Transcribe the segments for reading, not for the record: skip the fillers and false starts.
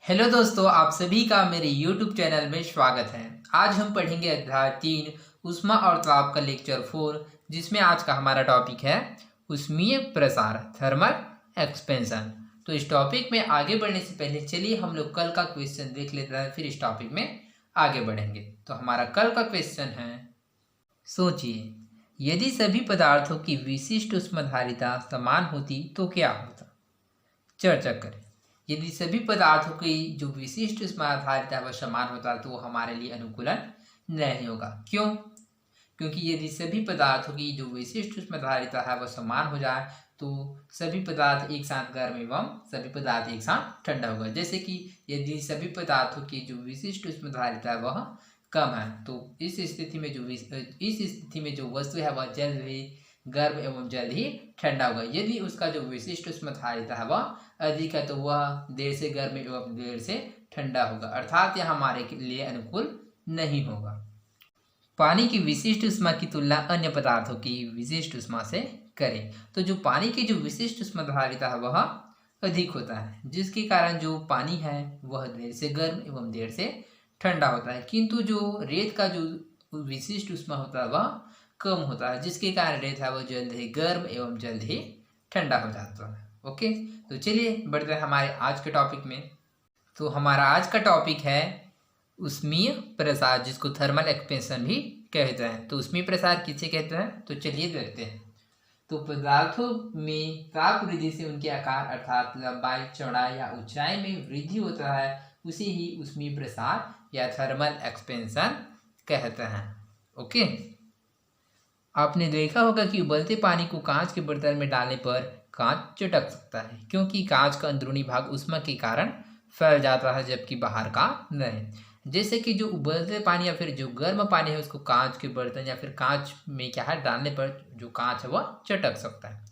Hello दोस्तों, आप सभी का मेरे YouTube चैनल में स्वागत है। आज हम पढ़ेंगे अध्याय 3 ऊष्मा और ताप का लेक्चर 4, जिसमें आज का हमारा टॉपिक है ऊष्मीय प्रसार, थर्मल एक्सपेंशन। तो इस टॉपिक में आगे बढ़ने से पहले चलिए हम लोग कल का क्वेश्चन देख लेते हैं, फिर इस टॉपिक में आगे बढ़ेंगे। तो हमारा कल का क्वेश्चन है, सोचिए यदि सभी पदार्थों की विशिष्ट ऊष्माधारिता समान होती तो क्या होता। चर्चा करें। यदि सभी पदार्थों की जो विशिष्ट ऊष्माधारिता है वह समान होता है तो वो हमारे लिए अनुकूलन नहीं होगा। क्यों? क्योंकि यदि सभी पदार्थों की जो विशिष्ट ऊष्माधारिता है वह समान हो जाए तो सभी पदार्थ एक साथ गर्म एवं सभी पदार्थ एक साथ ठंडा होगा। जैसे कि यदि सभी पदार्थों की जो विशिष्ट ऊष्माधारिता है वह कम है तो इस स्थिति में जो वस्तु है वह जल्द ही गर्म एवं जल्द ही ठंडा होगा। यदि उसका जो विशिष्ट ऊष्माधारिता है वह अधिक है तो वह देर से गर्म एवं देर से ठंडा होगा, अर्थात यह हमारे लिए अनुकूल नहीं होगा। पानी की विशिष्ट ऊष्मा की तुलना अन्य पदार्थों की विशिष्ट ऊष्मा से करें तो जो पानी की जो विशिष्ट ऊष्माधारिता है वह अधिक होता है, जिसके कारण जो पानी है वह देर से गर्म एवं देर से ठंडा होता है। किंतु जो रेत का जो विशिष्ट ऊष्मा होता है वह कम होता है, जिसके कारण रेत है वह जल्द ही गर्म एवं जल्द ही ठंडा हो जाता है। ओके, तो चलिए बढ़ते हैं हमारे आज के टॉपिक में। तो हमारा आज का टॉपिक है ऊष्मीय प्रसार, जिसको थर्मल एक्सपेंशन भी कहते हैं। तो ऊष्मीय प्रसार किसे कहते हैं, तो चलिए देखते हैं। तो पदार्थों में ताप वृद्धि से उनके आकार अर्थात लंबाई, चौड़ाई या ऊंचाई में वृद्धि होता है, उसे ही ऊष्मीय प्रसार या थर्मल एक्सपेंशन कहते हैं। ओके, आपने देखा होगा कि उबलते पानी को कांच के बर्तन में डालने पर कांच चटक सकता है, क्योंकि कांच का अंदरूनी भाग ऊष्मा के कारण फैल जाता है जबकि बाहर का नहीं। जैसे कि जो उबलते पानी या फिर जो गर्म पानी है उसको कांच के बर्तन या फिर कांच में क्या है डालने पर जो कांच है वह चटक सकता है।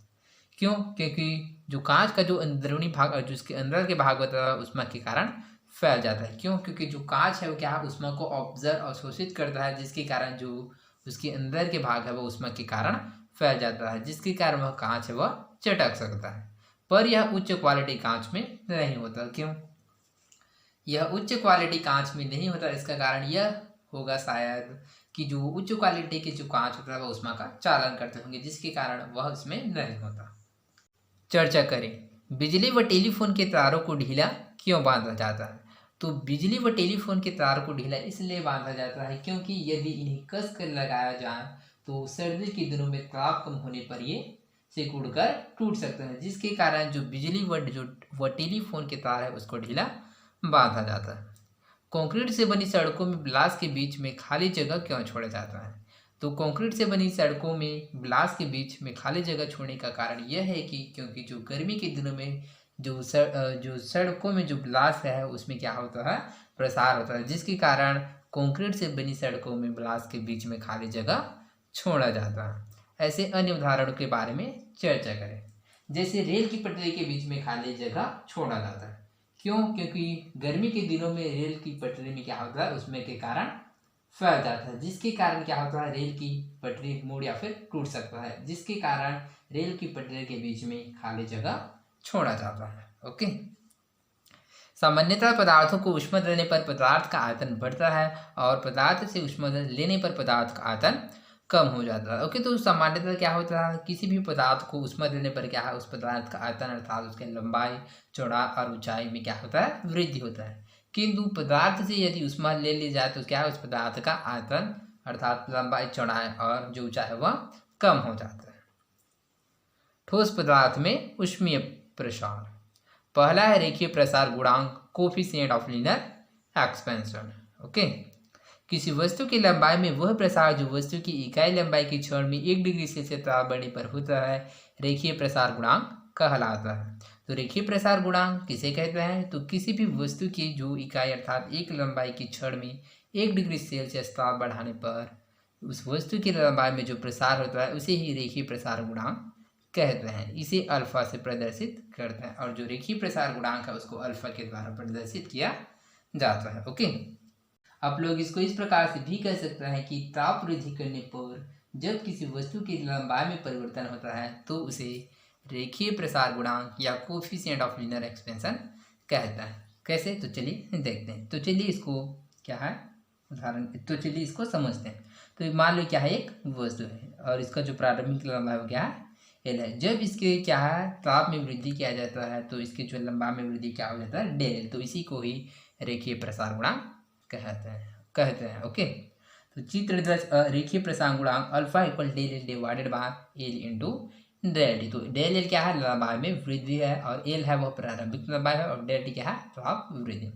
क्यों? क्योंकि जो कांच का जो अंदरूनी भाग और जो उसके अंदर के भाग होता है ऊष्मा के कारण फैल जाता है। क्यों? क्योंकि जो कांच है वो क्या है ऊष्मा को ऑब्जर्व और शोषित करता है, जिसके कारण जो उसके अंदर के भाग है वह ऊष्मा के कारण फैल जाता है, जिसके कारण वह कांच है वह चटक सकता है। पर यह उच्च क्वालिटी कांच में नहीं होता। क्यों? यह उच्च क्वालिटी कांच में नहीं होता, इसका कारण यह होगा शायद कि जो उच्च क्वालिटी के जो कांच होता है वह ऊष्मा का चालन करते होंगे, जिसके कारण वह उसमें नहीं होता। चर्चा करें, बिजली व टेलीफोन के तारों को ढीला क्यों बांधा जाता है। तो बिजली व टेलीफोन के तार को ढीला इसलिए बांधा जाता है क्योंकि यदि इन्हें कस कर लगाया जाए तो सर्दी के दिनों में ताप कम होने पर ये सिकुड़ उड़कर टूट सकते हैं, जिसके कारण जो बिजली व टेलीफोन के तार है उसको ढीला बांधा जाता है। कंक्रीट से बनी सड़कों में ब्लास्ट के बीच में खाली जगह क्यों छोड़ा जाता है। तो कंक्रीट से बनी सड़कों में ब्लास्ट के बीच में खाली जगह छोड़ने का कारण यह है कि क्योंकि जो गर्मी के दिनों में जो सड़कों में जो ब्लास्ट है उसमें क्या होता है, प्रसार होता है, जिसके कारण कंक्रीट से बनी सड़कों में ब्लास्ट के बीच में खाली जगह छोड़ा जाता है। ऐसे अन्य उदाहरणों के बारे में चर्चा करें। जैसे रेल की पटरी के बीच में खाली जगह छोड़ा जाता है। क्यों? क्योंकि गर्मी के दिनों में रेल की पटरी में क्या होता है, उसमें के कारण फैल जाता है, जिसके कारण क्या होता है, रेल की पटरी मुड़ या फिर टूट सकता है, जिसके कारण रेल की पटरी के बीच में खाली जगह छोड़ा जाता है। ओके, सामान्यतः पदार्थों को ऊष्मा देने पर पदार्थ का आयतन बढ़ता है और पदार्थ से ऊष्मा लेने पर पदार्थ का आयतन कम हो जाता है। ओके, तो सामान्यतः क्या होता है, किसी भी पदार्थ को ऊष्मा देने पर क्या है, उस पदार्थ का आयतन अर्थात उसके लंबाई, चौड़ाई और ऊंचाई में क्या होता है, वृद्धि होता है। किंतु पदार्थ से यदि ऊष्मा ले ली जाए तो क्या है, उस पदार्थ का आयतन अर्थात लंबाई, चौड़ाई और जो ऊंचाई है वह कम हो जाता है। ठोस पदार्थ में ऊष्मीय प्रसार, पहला है रेखीय प्रसार गुणांक, coefficient of linear expansion. Okay, किसी वस्तु की लंबाई में वह प्रसार जो वस्तु की इकाई लंबाई की क्षण में 1 डिग्री सेल्सियस ताप बढ़ने पर होता है रेखीय प्रसार गुणांक कहलाता है। तो रेखीय प्रसार गुणांक किसे कहते हैं, तो किसी भी वस्तु की जो इकाई अर्थात एक लंबाई की क्षण में 1 डिग्री सेल्सियस ताप बढ़ाने पर उस वस्तु की लंबाई में जो प्रसार होता है उसे ही रेखीय प्रसार गुणांक कहते हैं। इसे अल्फा से प्रदर्शित करते हैं और जो रेखीय प्रसार गुणांक है उसको अल्फा के द्वारा प्रदर्शित किया जाता है। ओके, आप लोग इसको इस प्रकार से भी कह सकते हैं कि ताप वृद्धि करने पर जब किसी वस्तु की लंबाई में परिवर्तन होता है तो उसे रेखीय प्रसार गुणांक या कोफिशिएंट ऑफ लीनियर एक्सपेंशन कहता है। कैसे, तो चलिए देखते हैं। तो चलिए इसको क्या है उदाहरण, तो चलिए इसको समझते हैं। तो मान लो क्या है, एक वस्तु है और इसका जो प्रारंभिक लंबाई हो क्या है, एल है। जब इसके क्या है ताप में वृद्धि किया जाता है तो इसके जो लंबाई में वृद्धि क्या हो जाता है, डेल एल। तो इसी को ही रेखीय प्रसार गुणांक कहते हैं। ओके, तो चित्र 10 रेखीय प्रसार गुणांक alpha equal del L divided by L into del T. तो डेल एल क्या है, लंबाई में वृद्धि है, और एल है वह प्रारंभिक लंबाई है, और डेल टी क्या है, ताप वृद्धि।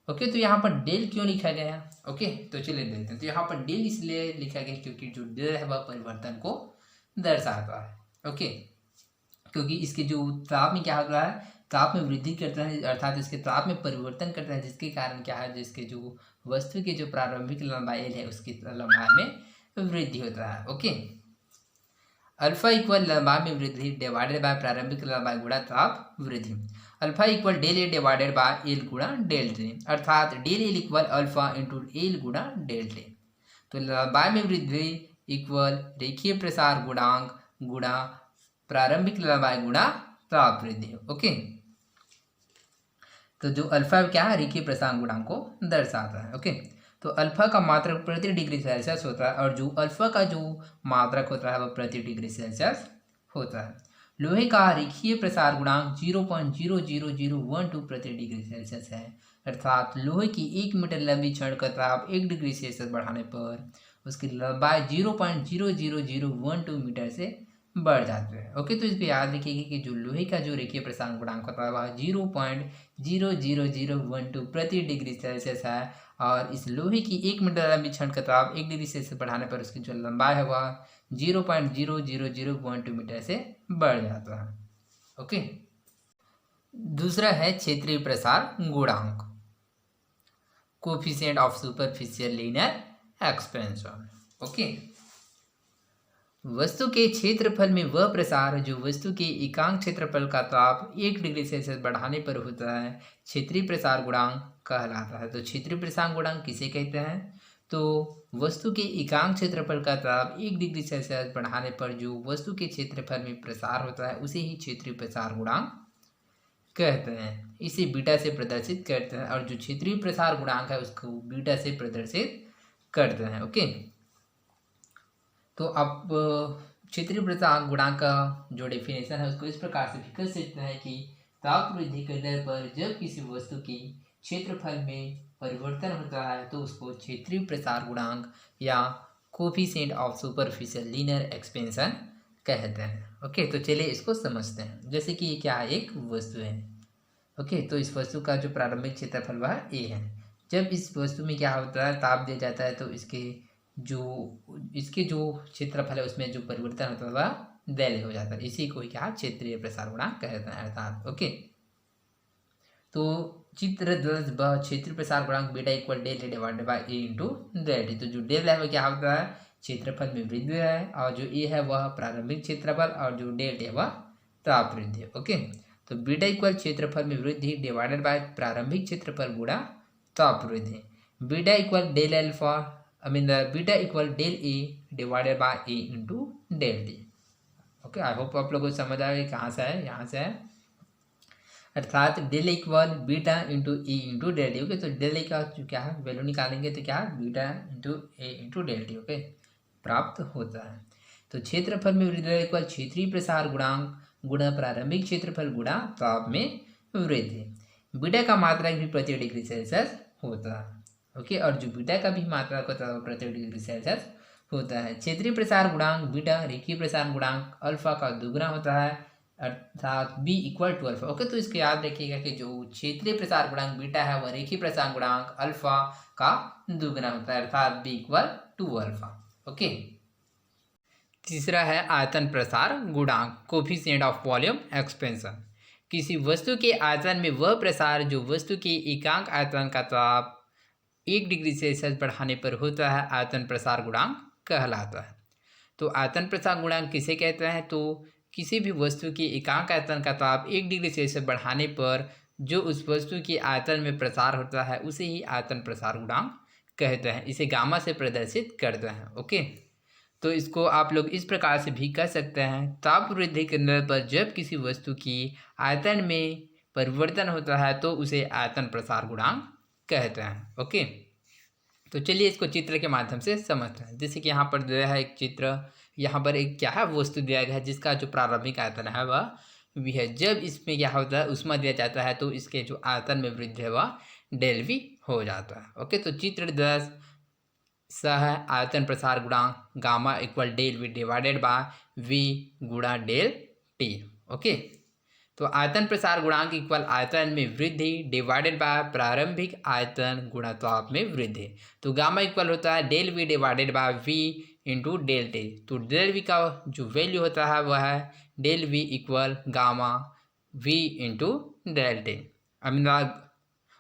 ओके, तो यहाँ पर डेल क्यों लिखा गया है? ओके, तो चलिए देखते हैं। तो यहाँ पर डेल इसलिए लिखा गया क्योंकि जो डेल है वह परिवर्तन को दर्शाता है। ओके, क्योंकि इसके जो ताप में क्या होता है, ताप में वृद्धि करता है, अर्थात इसके ताप में परिवर्तन करता है, जिसके कारण क्या है, जिसके जो वस्तु की जो प्रारंभिक लंबाई एल है उसकी लंबाई में वृद्धि होता है। ओके, अल्फा इक्वल लंबाई में वृद्धि डिवाइडेड बाय प्रारंभिक लंबाई गुणा ताप वृद्धि। Alpha equal del A divided by L गुणा डेल टी, अर्थात del L equal alpha into L गुणा डेल टी। तो लंबाई में वृद्धि इक्वल रेखीय प्रसार गुणांक गुणा प्रारंभिक लंबाई गुणा ताप वृद्धि। ओके, तो जो अल्फा क्या है, रेखीय प्रसार गुणांक को दर्शाता है। ओके, तो अल्फा का मात्रक प्रति डिग्री सेल्सियस होता है, और जो अल्फा का जो मात्रक होता है वह प्रति डिग्री सेल्सियस होता है। लोहे का रेखीय प्रसार गुणांक 0.00012 प्रति डिग्री सेल्सियस है, अर्थात लोहे की 1 मीटर लंबी छड़ का ताप 1 डिग्री सेल्सियस बढ़ाने पर उसकी लंबाई 0.00012 मीटर से बढ़ जाते हैं। ओके, तो इसको याद रखिएगा कि जो लोहे का जो रेखीय प्रसार गुणांक होता है वह 0.00012 प्रति डिग्री सेल्सियस है, और इस लोहे की 1 मीटर लंबी छड़ का ताप 1 डिग्री सेल्सियस बढ़ाने पर उसकी जो लंबाई है वह 0.00012 मीटर से बढ़ जाता है। ओके, दूसरा है क्षेत्रीय प्रसार गुणांक, coefficient of superficial linear expansion. Okay, वस्तु के क्षेत्रफल में वह प्रसार जो वस्तु के एकांक क्षेत्रफल का ताप 1 डिग्री सेल्सियस बढ़ाने पर होता है, क्षेत्रीय प्रसार गुणांक कहलाता है। तो क्षेत्रीय प्रसार गुणांक किसे कहते हैं? तो वस्तु के एकांक क्षेत्रफल का ताप 1 डिग्री सेल्सियस बढ़ाने पर जो वस्तु के क्षेत्रफल में प्रसार होता है उसे ही क्षेत्रीय प्रसार गुणांक कहते हैं। इसे बीटा से प्रदर्शित करते हैं, और जो क्षेत्रीय प्रसार गुणांक है उसको बीटा से प्रदर्शित करते हैं। ओके, तो आप क्षेत्रीय प्रसार गुणांक का जो डेफिनेशन है उसको इस प्रकार से भी कर सकते हैं कि ताप वृद्धि करने पर जब किसी वस्तु की क्षेत्रफल में परिवर्तन होता है तो उसको क्षेत्रीय प्रसार गुणांक या coefficient of superficial linear expansion कहते हैं। ओके, तो चलिए इसको समझते हैं। जैसे कि ये क्या है, एक वस्तु है। ओके, तो इस वस्तु का जो प्रारंभिक क्षेत्रफल वह ए है। जब इस वस्तु में क्या होता है, ताप दिया जाता है तो इसके जो क्षेत्रफल है उसमें जो परिवर्तन होता है वह डेल हो जाता है। इसी को क्या क्षेत्रीय प्रसार गुणांक कहते हैं, अर्थात। ओके, तो चित्र 10 क्षेत्रीय प्रसार गुणांक beta equal del A divided by A into del T. तो जो डेल है वह क्या होता है, क्षेत्रफल में वृद्धि है, और जो ए है वह प्रारंभिक क्षेत्रफल, और जो डेल टी है वह ताप वृद्धि। ओके, तो बीटा इक्वल क्षेत्रफल में वृद्धि डिवाइडेड बाय प्रारंभिक क्षेत्रफल गुणा ताप वृद्धि। Beta equal del alpha beta equal del A divided by A into del T. Okay, I hope आप लोगों को समझ आएगा कहाँ से है, यहाँ से है, अर्थात डेल इक्वल बीटा इंटू ए इंटू डेल टी। ओके, तो डेल का जो क्या है वैल्यू निकालेंगे तो क्या है, बीटा इंटू ए इंटू डेल टी। ओके, प्राप्त होता है। तो क्षेत्रफल में वृद्धि इक्वल क्षेत्रीय प्रसार गुणांक गुणा प्रारंभिक क्षेत्रफल गुणा ताप में वृद्धि। बीटा का मात्रक भी प्रति डिग्री सेल्सियस होता है। ओके, और जो बीटा का भी मात्रक होता है वो प्रति डिग्री सेल्सियस होता है। क्षेत्रीय प्रसार गुणांक बीटा रेखीय प्रसार गुणांक अल्फा का दुगुना होता है, अर्थात B equal to alpha. Okay, तो इसको याद रखिएगा कि जो क्षेत्रीय प्रसार गुणांक बीटा है वह रेखीय प्रसार गुणांक अल्फा का दुगुना होता है, अर्थात B equal to alpha. Okay, तीसरा है आयतन प्रसार गुणांक, कोफिशिएंट ऑफ वॉल्यूम एक्सपेंशन। किसी वस्तु के आयतन में वह प्रसार जो वस्तु के एकांक आयतन का ताप 1 डिग्री सेल्सियस बढ़ाने पर होता है, आयतन प्रसार गुणांक कहलाता है। तो आयतन प्रसार गुणांक किसे कहते हैं, तो किसी भी वस्तु के एकांक आयतन का ताप 1 डिग्री सेल्सियस बढ़ाने पर जो उस वस्तु के आयतन में प्रसार होता है उसे ही आयतन प्रसार गुणांक कहते हैं। इसे गामा से प्रदर्शित करते हैं। ओके, तो इसको आप लोग इस प्रकार से भी कह सकते हैं, ताप वृद्धि करने पर जब किसी वस्तु की आयतन में परिवर्तन होता है तो उसे आयतन प्रसार गुणांक कहते हैं। ओके, तो चलिए इसको चित्र के माध्यम से समझते हैं। जैसे कि यहाँ पर दिया है एक चित्र, यहाँ पर एक क्या है वस्तु दिया गया है जिसका जो प्रारंभिक आयतन है वह v है। जब इसमें क्या होता है ऊष्मा दिया जाता है तो इसके जो आयतन में वृद्धि है वह डेल वी हो जाता है। ओके, तो चित्र 10 सह आयतन प्रसार गुणांक gamma equal del V divided by V गुणा डेल टी। ओके, तो आयतन प्रसार गुणांक इक्वल आयतन में वृद्धि डिवाइडेड बाय प्रारंभिक आयतन गुणा ताप में वृद्धि। तो गामा इक्वल होता है del V divided by V into del T. तो डेल वी का जो वैल्यू होता है वह है del V equal gamma V into del T.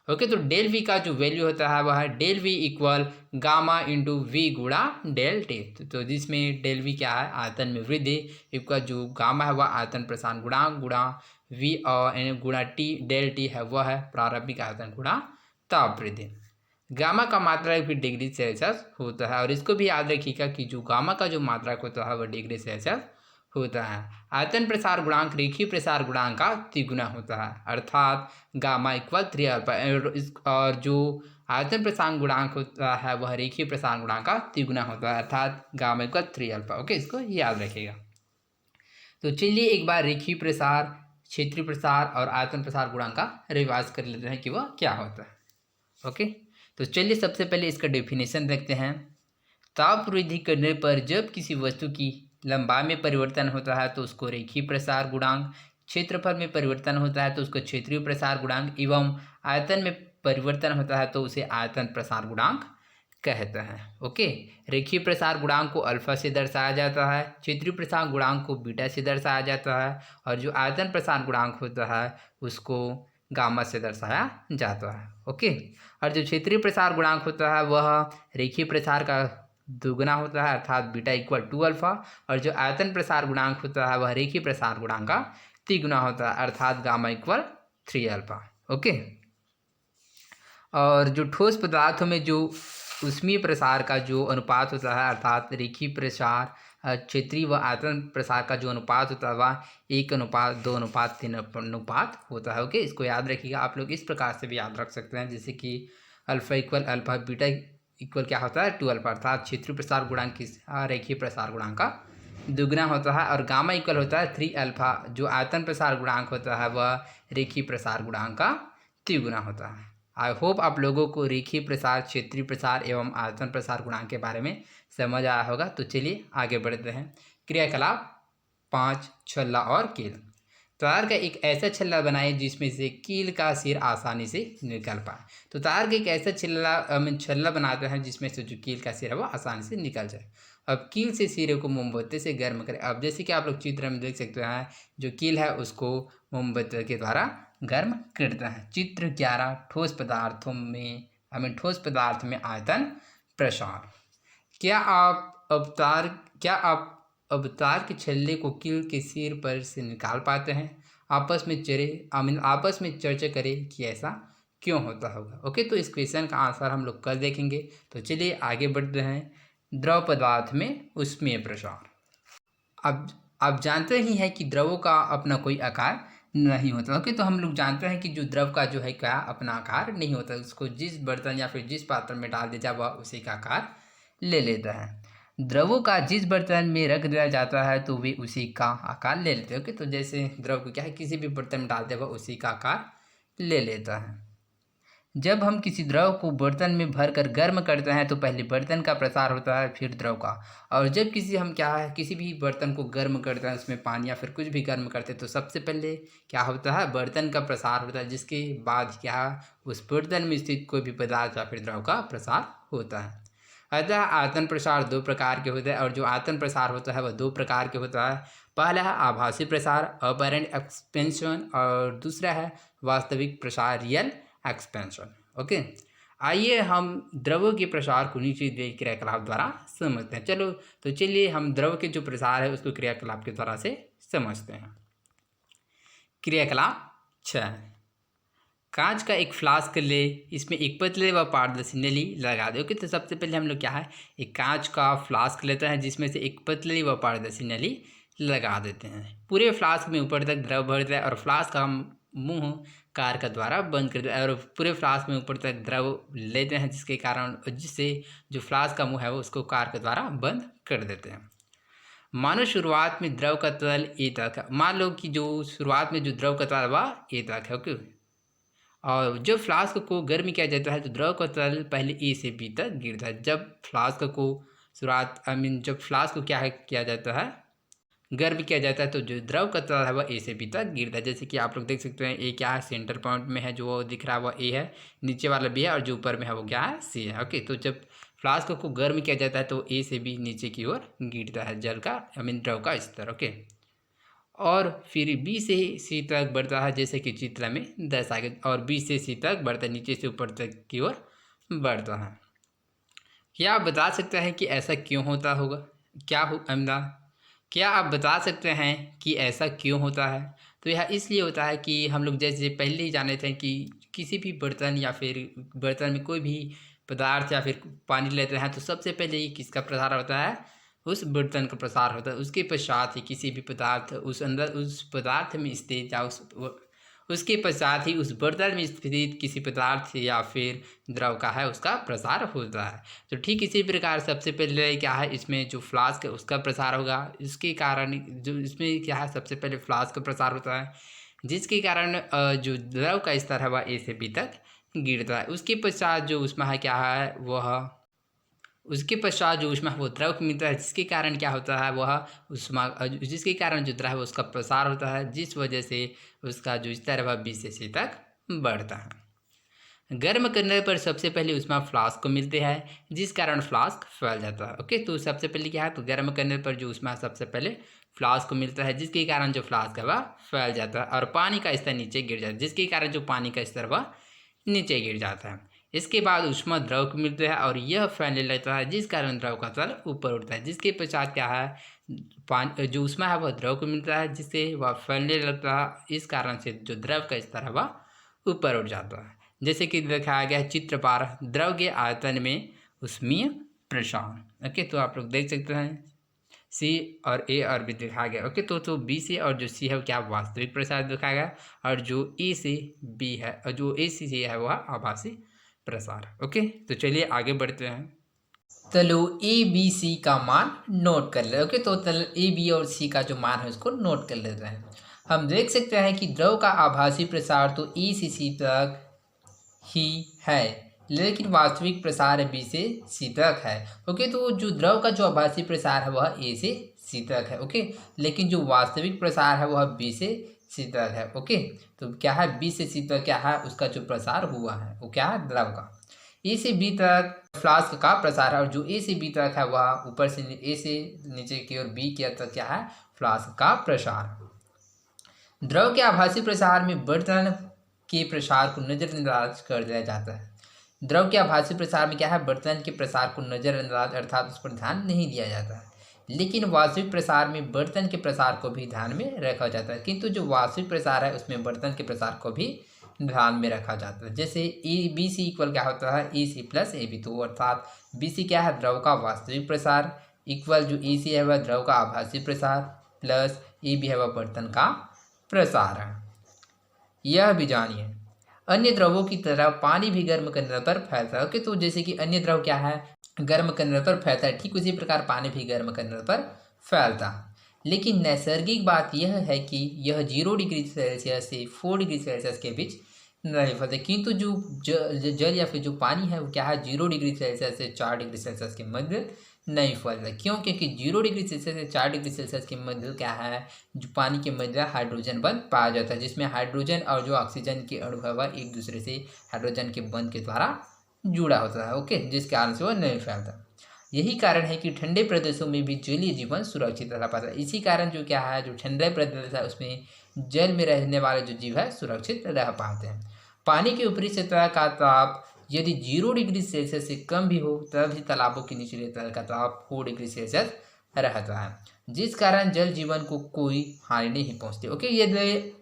Okay, तो डेल वी का जो वैल्यू होता है वह है del V equal gamma into V गुणा डेल टी। तो जिसमें डेल वी क्या है आयतन में वृद्धि, इसका जो गामा है वह आयतन प्रसार गुणांक गुणा वी और गुणा टी डेल टी है वह है प्रारंभिक आयतन गुणा ताप वृद्धि। गामा का मात्रक भी डिग्री सेल्सियस होता है और इसको भी याद रखिएगा कि जो गामा का जो मात्रक होता है वह डिग्री सेल्सियस होता है। आयतन प्रसार गुणांक रेखीय प्रसार गुणांक का तिगुना होता है, अर्थात गामा इक्वल 3 अल्फा। और जो आयतन प्रसार गुणांक होता है वह रेखीय प्रसार गुणांक का तिगुना होता है, अर्थात गामा इक्वल 3 अल्फा। ओके, इसको याद रखिएगा। तो चलिए एक बार रेखीय प्रसार, क्षेत्रीय प्रसार और आयतन प्रसार गुणांक का रिवाज कर लेते हैं कि वह क्या होता है। ओके, तो चलिए सबसे पहले इसका डेफिनेशन देखते हैं। ताप वृद्धि करने पर जब किसी वस्तु की लंबाई में परिवर्तन होता है तो उसको रेखीय प्रसार गुणांक, क्षेत्रफल में परिवर्तन होता है तो उसको क्षेत्रीय प्रसार गुणांक, एवं आयतन में परिवर्तन होता है तो उसे आयतन प्रसार गुणांक कहते हैं। ओके, रेखीय प्रसार गुणांक को अल्फा से दर्शाया जाता है, क्षेत्रीय प्रसार गुणांक को बीटा से दर्शाया जाता है और जो आयतन प्रसार गुणांक होता है उसको गामा से दर्शाया जाता है। ओके, और जो क्षेत्रीय प्रसार गुणांक होता है वह रेखीय प्रसार का दुगुना होता है, अर्थात बीटा इक्वल 2 अल्फा, और जो आयतन प्रसार गुणांक होता है वह रेखीय प्रसार गुणांक का तिगुना होता है, अर्थात गामा इक्वल 3 अल्फा। ओके, और जो ठोस पदार्थों में जो ऊष्मीय प्रसार का जो अनुपात होता है, अर्थात रेखीय प्रसार, क्षेत्रीय व आयतन प्रसार का जो अनुपात होता है वह 1:2:3 होता है। ओके, इसको याद रखिएगा। आप लोग इस प्रकार से भी याद रख सकते हैं, जैसे कि alpha equal alpha, beta equal क्या होता है 2 अल्फा, अर्थात क्षेत्रीय प्रसार गुणांक किस रेखीय प्रसार गुणांक का दुगुना होता है, और गामा इक्वल होता है 3 अल्फा, जो आयतन प्रसार गुणांक होता है वह रेखीय प्रसार गुणांक का तिगुना होता है। आई होप आप लोगों को रेखीय प्रसार, क्षेत्रीय प्रसार एवं आयतन प्रसार गुणांक के बारे में समझ आया होगा। तो चलिए आगे बढ़ते हैं। क्रियाकलाप 5, छल्ला और कील। तार का एक ऐसा छल्ला बनाए जिसमें से कील का सिर आसानी से निकल पाए। तो तार का एक ऐसा छल्ला बनाते हैं जिसमें से जो कील का सिर है वो आसानी से निकल जाए। अब कील से सिरे को मोमबत्ती से गर्म करें। अब जैसे कि आप लोग चित्र में देख सकते हैं, जो कील है उसको मोमबत्ती के द्वारा गर्म करते हैं। चित्र 11, ठोस पदार्थों में ठोस पदार्थ में आयतन प्रसार। क्या आप अवतार के छल्ले को कील के सिर पर से निकाल पाते हैं? आपस में चर्चा करें कि ऐसा क्यों होता होगा। ओके, तो इस क्वेश्चन का आंसर हम लोग कल देखेंगे। तो चलिए आगे बढ़ते हैं। द्रव पदार्थ में ऊष्मीय प्रसार। अब आप जानते ही हैं कि द्रवों का अपना कोई आकार नहीं होता। ओके, तो हम लोग जानते हैं कि जो द्रव का जो है क्या अपना आकार नहीं होता, उसको जिस बर्तन या फिर जिस पात्र में डाल दिया जाए वह उसी का आकार ले लेता है। द्रवों का जिस बर्तन में रख दिया जाता है तो वे उसी का आकार ले लेते हैं। ओके, तो जैसे द्रव को क्या है किसी भी बर्तन में डालते हैं वह उसी का आकार ले लेता है। जब हम किसी द्रव को बर्तन में भरकर गर्म करते हैं तो पहले बर्तन का प्रसार होता है, फिर द्रव का। और जब किसी भी बर्तन को गर्म करते हैं, उसमें पानी या फिर कुछ भी गर्म करते हैं, तो सबसे पहले क्या होता है बर्तन का प्रसार होता है, जिसके बाद उस बर्तन में स्थित कोई भी पदार्थ या फिर द्रव का प्रसार होता है। अतः आयतन प्रसार 2 प्रकार के होते हैं, और जो आयतन प्रसार होता है वह 2 प्रकार के होता है। पहला है आभासी प्रसार, अपैरेंट एक्सपेंशन, और दूसरा है वास्तविक प्रसार, रियल एक्सपेंशन। ओके, आइए हम द्रवों के प्रसार को नीचे दिए क्रियाकलाप द्वारा समझते हैं। तो चलिए हम द्रव के जो प्रसार है उसको क्रियाकलाप के द्वारा से समझते हैं। क्रियाकलाप 6, कांच का एक फ्लास्क ले, इसमें एक पतले व पारदर्शी नली लगा दे। ओके, तो सबसे पहले हम लोग क्या है एक कांच का फ्लास्क लेते हैं जिसमें से एक पतली व पारदर्शी नली लगा देते हैं। पूरे फ्लास्क में ऊपर तक द्रव भरता है और फ्लास्क का मुंह कार का द्वारा बंद कर देते हैं और पूरे फ्लास्क में ऊपर तक द्रव लेते हैं, जिससे जो फ्लास्क का मुंह है वो उसको कार के द्वारा बंद कर देते हैं। मानो शुरुआत में द्रव का तल ए तक है। मान लो कि जो शुरुआत में जो द्रव का तल वह ए तक है, ओके। और जब फ्लास्क को गर्म किया जाता है तो द्रव का तल पहले ए से बी तक गिरता है। जब फ्लास्क को जब फ्लास्क को क्या है किया जाता है, गर्म किया जाता है, तो जो द्रव का तल है वह ए से बी तक गिरता है। जैसे कि आप लोग देख सकते हैं, ए क्या है, सेंटर पॉइंट में है, जो वो दिख रहा है वह ए है, नीचे वाला बी है और जो ऊपर में है वो क्या है, सी है, ओके। तो जब फ्लास्क को गर्म किया जाता है तो ए से बी नीचे की ओर गिरता है जल का द्रव का स्तर, ओके। और फिर बी से सी तक बढ़ता है, जैसे कि चित्र में दर्शाया गया, और बी से सी तक बढ़ता है, नीचे से ऊपर तक की ओर बढ़ता है। क्या आप बता सकते हैं कि ऐसा क्यों होता होगा? क्या आप बता सकते हैं कि ऐसा क्यों होता है? तो यह इसलिए होता है कि हम लोग जैसे पहले ही जाने थे कि किसी भी बर्तन या फिर बर्तन में कोई भी पदार्थ या फिर पानी लेते हैं तो सबसे पहले ही किसका प्रसार होता है, उस बर्तन का प्रसार होता है। उसके पश्चात ही किसी भी पदार्थ उस पदार्थ में स्थित या उसके पश्चात ही उस बर्तन में स्थित किसी पदार्थ या फिर द्रव का है उसका प्रसार होता है। तो ठीक इसी प्रकार सबसे पहले क्या है, इसमें जो फ्लास्क है उसका प्रसार होगा। इसके कारण जो इसमें क्या है, सबसे पहले फ्लास्क का प्रसार होता है, जिसके कारण जो द्रव का स्तर है वह ए से बी तक गिरता है। उसके पश्चात जो ऊष्मा है क्या है, उसके पश्चात जो ऊष्मा है वो द्रव को मिलता है, जिसके कारण क्या होता है, वह ऊष्मा जिसके कारण जो द्रव है उसका प्रसार होता है, जिस वजह से उसका जो स्तर है वह बी से सी तक बढ़ता है। गर्म करने पर सबसे पहले ऊष्मा फ्लास्क को मिलती है, जिस कारण फ्लास्क फैल जाता है, ओके। तो सबसे पहले क्या है, तो गर्म करने पर जो ऊष्मा सबसे पहले फ्लास्क को मिलता है, जिसके कारण जो फ्लास्क है वह फैल जाता है और पानी का स्तर नीचे गिर जाता है, जिसके कारण जो पानी का स्तर वह नीचे गिर जाता है। इसके बाद ऊष्मा द्रव को मिलता है और यह फैलने लगता है, जिस कारण द्रव का तल ऊपर उठता है। जिसके पश्चात क्या है, जो ऊष्मा है वह द्रव को मिलता है, जिससे वह फैलने लगता है। इस कारण से जो द्रव का स्तर है वह ऊपर उठ जाता है, जैसे कि दिखाया गया है चित्र 12, द्रव के आयतन में ऊष्मीय प्रसार, ओके। तो आप लोग देख सकते हैं सी और ए और बी दिखाया गया, ओके। तो बी से और जो सी है वो क्या वास्तविक प्रसार दिखाया गया, और जो ए से बी है और जो ए से सी है वह आभासी प्रसार, ओके। तो चलिए आगे बढ़ते हैं। तलो ए बी सी का मान नोट कर ले, ओके। तो तलो ए बी और सी का जो मान है उसको नोट कर लेते हैं। हम देख सकते हैं कि द्रव का आभासी प्रसार तो ए से सी तक ही है, लेकिन वास्तविक प्रसार बी से सी तक है, ओके। तो जो द्रव का जो आभासी प्रसार है वह ए से सी तक है, ओके, लेकिन जो वास्तविक प्रसार है वह बी से सी तक है, ओके। तो क्या है, बी से सी तक क्या है, उसका जो प्रसार हुआ है वो क्या है, द्रव का। ए से बी तक फ्लास्क का प्रसार है, और जो ए से बी तक है वह ऊपर से ए से नीचे की ओर बी के तक क्या है, फ्लास्क का प्रसार। द्रव के आभासी प्रसार में बर्तन के प्रसार को नजरअंदाज कर दिया जाता है। द्रव के आभासी प्रसार में क्या है, बर्तन के प्रसार को नजरअंदाज अर्थात उस पर ध्यान नहीं दिया जाता है, लेकिन वास्तविक प्रसार में बर्तन के प्रसार को भी ध्यान में रखा जाता है। किंतु जो वास्तविक प्रसार है उसमें बर्तन के प्रसार को भी ध्यान में रखा जाता है। जैसे ए बी सी इक्वल क्या होता है, ए सी प्लस ए बी, तो अर्थात बी सी क्या है, द्रव का वास्तविक प्रसार, इक्वल जो ए सी है वह द्रव का आभासी प्रसार, प्लस ए बी है वह बर्तन का प्रसार है। यह भी जानिए, अन्य द्रवों की तरह पानी भी गर्म करने पर फैलता है, ओके। तो जैसे कि अन्य द्रव क्या है, गर्म करने पर फैलता है, ठीक उसी प्रकार पानी भी गर्म करने पर फैलता है। लेकिन नैसर्गिक बात यह है कि यह 0 डिग्री सेल्सियस से 4 डिग्री सेल्सियस के बीच नहीं फैलता, किंतु जो जल या फिर जो पानी है वो क्या है, 0 डिग्री सेल्सियस से 4 डिग्री सेल्सियस के मध्य नहीं फैलता। क्यों? क्योंकि 0 डिग्री सेल्सियस से 4 डिग्री सेल्सियस के मध्य क्या है, जो पानी के मध्य हाइड्रोजन बंध पाया जाता है, जिसमें हाइड्रोजन और जो ऑक्सीजन के अणु है वह एक दूसरे से हाइड्रोजन के बंध के द्वारा जुड़ा होता है, ओके, जिस कारण से वह नहीं फैलता। यही कारण है कि ठंडे प्रदेशों में भी जलीय जीवन सुरक्षित रह पाता है। इसी कारण जो क्या है, जो ठंडे प्रदेश है उसमें जल में रहने वाले जो जीव है सुरक्षित रह पाते हैं। पानी के ऊपरी सतह का ताप यदि 0 डिग्री सेल्सियस से कम भी हो तब भी तालाबों के निचले तल का ताप 4 डिग्री सेल्सियस रहता है, जिस कारण जल जीवन को कोई हानि नहीं पहुंचती, ओके। ये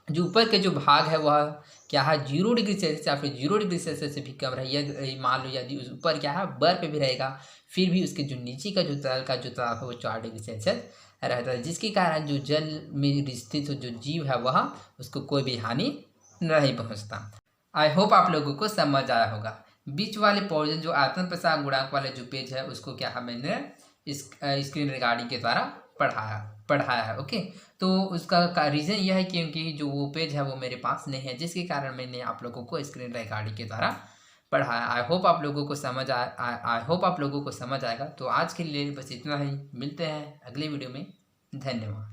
जो ऊपर के जो भाग है वह क्या है, 0 डिग्री सेल्सियस या फिर 0 डिग्री सेल्सियस से भी कम रहे। यदि मान लो यदि उस ऊपर क्या है बर्फ भी रहेगा, फिर भी उसके जो नीचे का जो तल का जो ताप है वो 4 डिग्री सेल्सियस रहता है, जिसके कारण जो जल में स्थित जो जीव है वह उसको कोई भी हानि नहीं पहुंचता। आई होप आप लोगों को समझ आया होगा। बीच वाले पोर्शन जो आयतन प्रसार गुणांक वाले जो पेज है उसको क्या है मैंने इस स्क्रीन रिकॉर्डिंग के द्वारा पढ़ाया है। ओके, तो उसका रीज़न यह है क्योंकि जो वो पेज है वो मेरे पास नहीं है, जिसके कारण मैंने आप लोगों को स्क्रीन रिकॉर्डिंग के द्वारा पढ़ाया। आई होप आप लोगों को समझ आएगा। तो आज के लिए बस इतना ही, मिलते हैं अगले वीडियो में। धन्यवाद।